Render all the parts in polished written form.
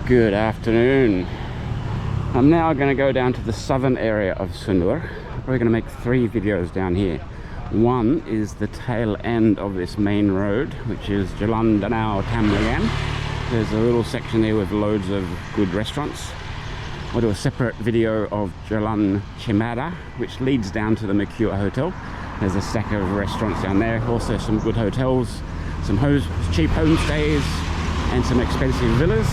Good afternoon. I'm now going to go down to the southern area of Sanur. We're going to make 3 videos down here. One is the tail end of this main road, which is Jalan Danau Tamblingan. There's a little section there with loads of good restaurants. I'll do a separate video of Jalan Chimada, which leads down to the Mercure Hotel. There's a stack of restaurants down there, also some good hotels, some cheap homestays, and some expensive villas.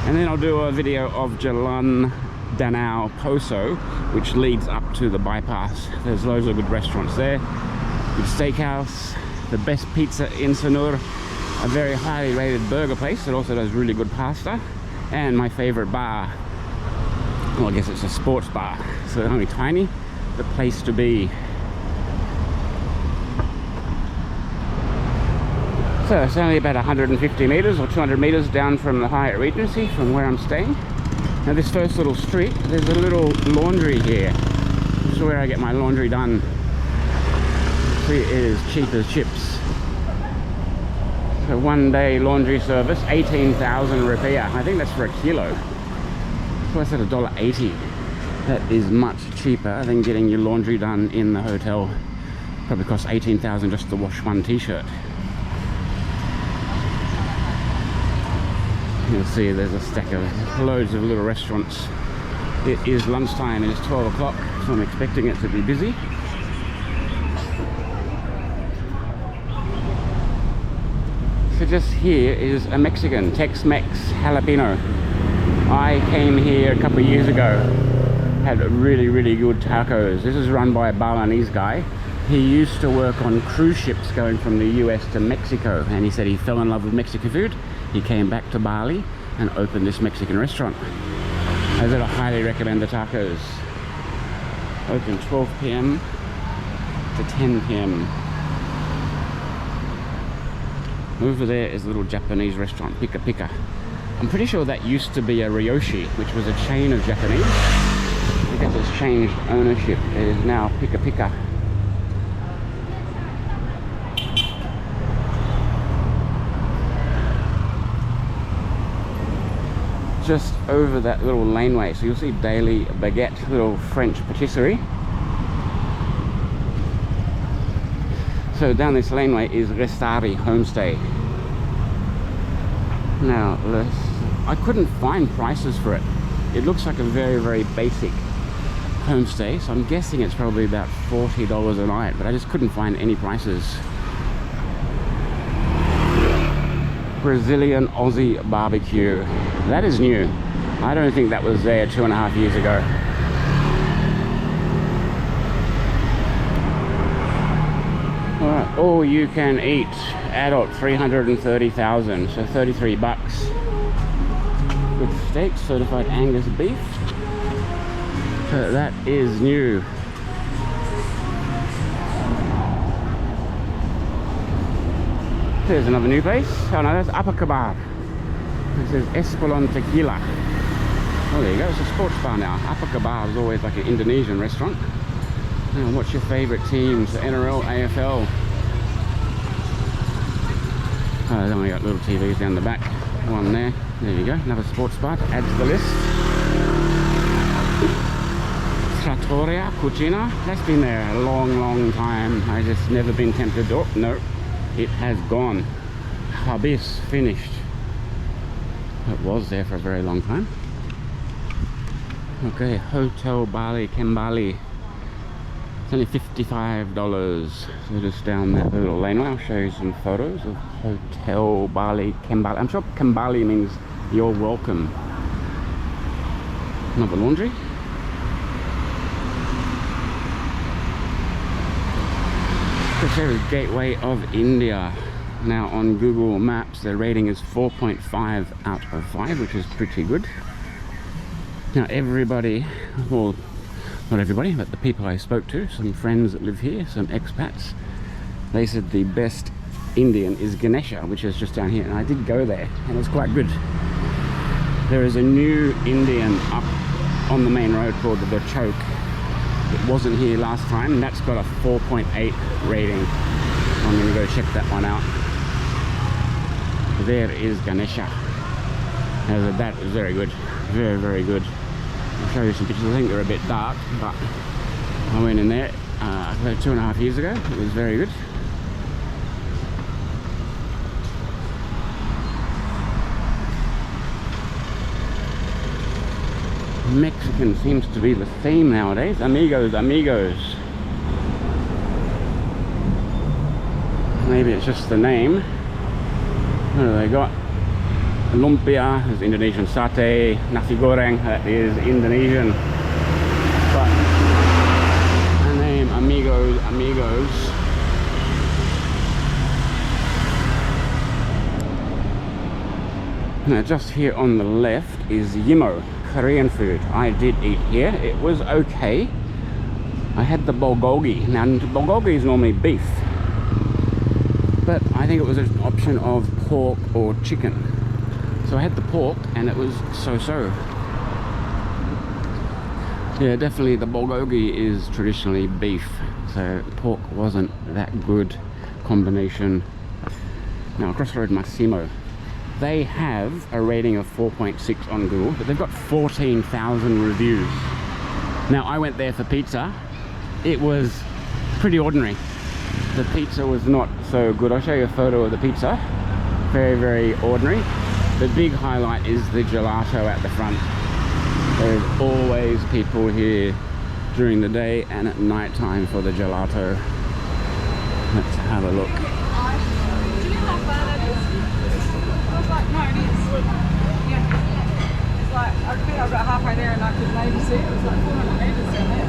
And then I'll do a video of Jalan Danau Poso, which leads up to the bypass. There's loads of good restaurants there, good steakhouse, the best pizza in Sanur, a very highly rated burger place that also does really good pasta, and my favorite bar. Well, I guess it's a sports bar, so only tiny, the place to be. So it's only about 150 meters or 200 meters down from the Hyatt Regency, from where I'm staying. Now this first little street, there's a little laundry here. This is where I get my laundry done. See, it is cheap as chips. So 1 day laundry service, 18,000 rupiah. I think that's for a kilo. So that's at $1.80. That is much cheaper than getting your laundry done in the hotel. Probably costs 18,000 just to wash one t-shirt. You'll see there's a stack of loads of little restaurants. It is lunchtime, it's 12 o'clock, so I'm expecting it to be busy. So just here is a Mexican, Tex-Mex Jalapeno. I came here a couple of years ago, had really good tacos. This is run by a Balinese guy. He used to work on cruise ships going from the US to Mexico, and he said he fell in love with Mexican food. He came back to Bali and opened this Mexican restaurant. I said I highly recommend the tacos. Open 12 p.m. to 10 p.m. Over there is a little Japanese restaurant, Pika. I'm pretty sure that used to be a Ryoshi, which was a chain of Japanese. I guess it's changed ownership. It is now Pika. Just over that little laneway, so you'll see daily Baguette, little French patisserie. So down this laneway is Lestari Homestay. Now I couldn't find prices for it. It looks like a very basic homestay, so I'm guessing it's probably about $40 a night, but I just couldn't find any prices. Brazilian Aussie barbecue. That is new. I don't think that was there 2.5 years ago. Alright, all you can eat. Adult 330,000, so 33 bucks. Good steak, certified Angus beef. So that is new. There's another new place. Oh no, that's Upper Kabah. This is Espolon Tequila. Oh, there you go. It's a sports bar now. Upper Kabah is always like an Indonesian restaurant. Now, what's your favourite teams? The NRL, AFL. Oh, then we got little TVs down the back. One there. There you go. Another sports bar to add to the list. Trattoria Cucina. That's been there a long time. I just never been tempted. Oh, no. It has gone. Habis, finished. It was there for a very long time. Okay, Hotel Bali, Kembali. It's only $55. So just down that little laneway, I'll show you some photos of Hotel Bali, Kembali. I'm sure Kembali means you're welcome. Another laundry. This here is Gateway of India. Now on Google Maps their rating is 4.5 out of 5, which is pretty good. Now everybody, well not everybody, but the people I spoke to, some friends that live here, some expats, they said the best Indian is Ganesha, which is just down here, and I did go there and it's quite good. There is a new Indian up on the main road called the Choke. It wasn't here last time, and that's got a 4.8 rating. I'm going to go check that one out. There is Ganesha. That was very good, very, very good. I'll show you some pictures. I think they're a bit dark, but I went in there about 2.5 years ago. It was very good. Mexican seems to be the theme nowadays. Amigos, amigos. Maybe it's just the name. What do they got? Lumpia is Indonesian, satay, nasi goreng, that is Indonesian. But the name Amigos, amigos. Now just here on the left is Yimo, Korean food. I did eat here, it was okay. I had the bulgogi. Now bulgogi is normally beef, but I think it was an option of pork or chicken. So I had the pork and it was so-so. Yeah, definitely the bulgogi is traditionally beef, so pork wasn't that good combination. Now across the road, Massimo. They have a rating of 4.6 on Google, but they've got 14,000 reviews. Now I went there for pizza. It was pretty ordinary. The pizza was not so good. I'll show you a photo of the pizza. Very, very ordinary. The big highlight is the gelato at the front. There's always people here during the day and at night time for the gelato. Let's have a look. Do you know how far that is? I was like, no, it is. Yeah. It's like, I think I was about halfway there and I could maybe see it. It was like 400 metres down there.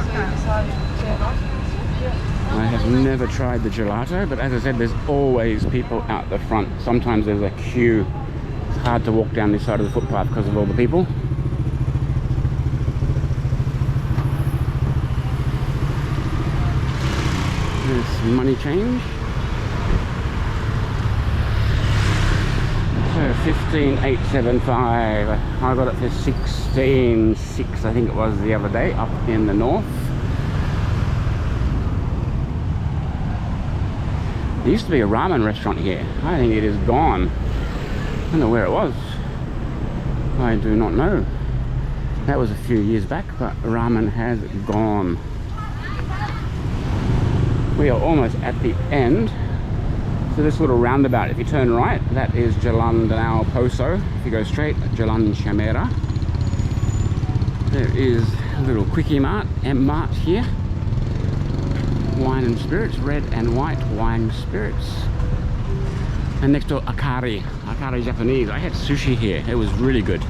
Okay, so, yeah. I have never tried the gelato, but as I said, there's always people out the front. Sometimes there's a queue. It's hard to walk down this side of the footpath because of all the people. There's money change. So 15,875. I got it for 16,600, I think it was the other day, up in the north. There used to be a ramen restaurant here. I think it is gone. I don't know where it was. I do not know. That was a few years back, but ramen has gone. We are almost at the end. So this little roundabout, if you turn right, that is Jalan Danau Poso. If you go straight, Jalan Chamera. There is a little quickie mart here. Wine and spirits, red and white wine spirits. And next door, Akira Japanese. I had sushi here. It was really good.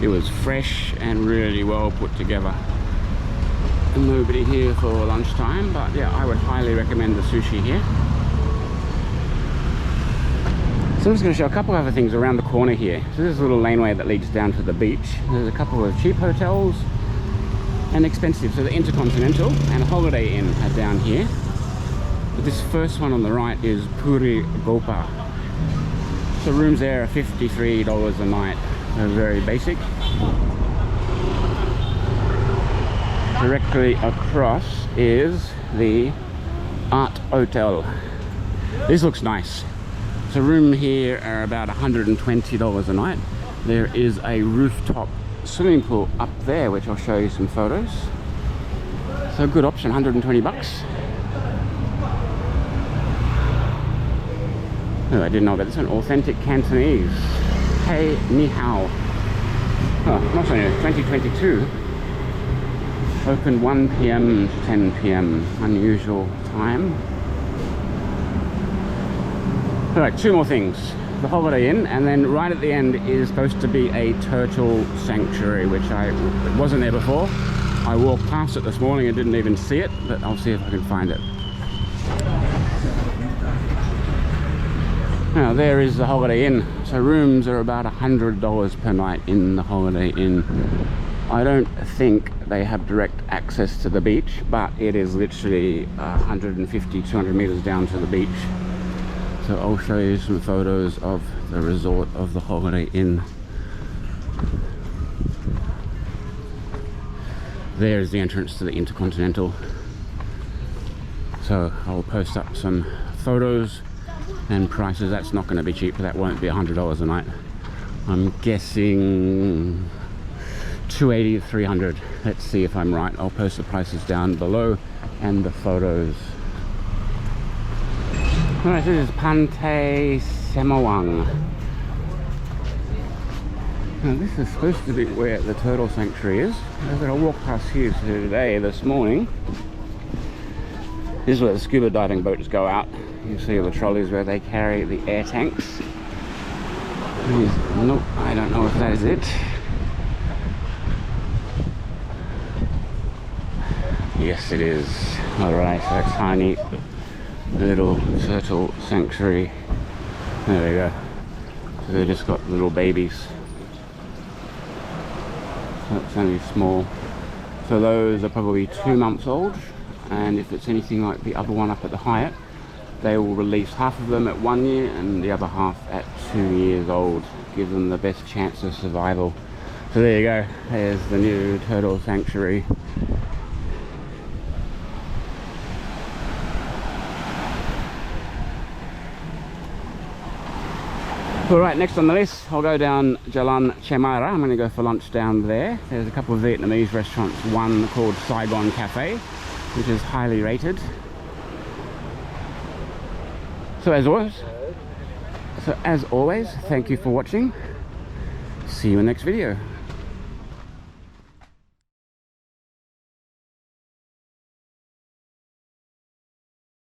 It was fresh and really well put together. Nobody here for lunchtime, but yeah, I would highly recommend the sushi here. So I'm just going to show a couple other things around the corner here. So there's a little laneway that leads down to the beach. There's a couple of cheap hotels and expensive. So the Intercontinental and Holiday Inn are down here. But this first one on the right is Puri, Gopa. So rooms there are $53 a night. They're very basic. Directly across is the Artotel. This looks nice. So room here are about $120 a night. There is a rooftop swimming pool up there, which I'll show you some photos. So good option, 120 bucks. Oh, I didn't know about this one. Authentic Cantonese. Hey, ni hao. Oh, not so new. 2022. Open 1 p.m. to 10 p.m. Unusual time. Alright, two more things. The Holiday Inn, and then right at the end is supposed to be a turtle sanctuary, which it wasn't there before. I walked past it this morning and didn't even see it, but I'll see if I can find it. Now there is the Holiday Inn. So rooms are about $100 per night in the Holiday Inn. I don't think they have direct access to the beach, but it is literally 150, 200 meters down to the beach. So I'll show you some photos of the resort of the Holiday Inn. There's the entrance to the Intercontinental. So I'll post up some photos and prices. That's not going to be cheap. That won't be $100 a night. I'm guessing 280 to 300. Let's see if I'm right. I'll post the prices down below and the photos. Alright, this is Pantai Semawang. Now this is supposed to be where the turtle sanctuary is. I walked past here today, this morning. This is where the scuba diving boats go out. You see the trolleys where they carry the air tanks. Nope, I don't know if that is it. Yes, it is. Alright, so a tiny little turtle sanctuary. There we go. So they just got little babies. So it's only small. So those are probably 2 months old. And if it's anything like the other one up at the Hyatt, they will release half of them at 1 year and the other half at 2 years old. Give them the best chance of survival. So there you go. There's the new turtle sanctuary. Alright, next on the list, I'll go down Jalan Cemara. I'm going to go for lunch down there. There's a couple of Vietnamese restaurants, one called Saigon Cafe, which is highly rated. So as always, thank you for watching. See you in the next video.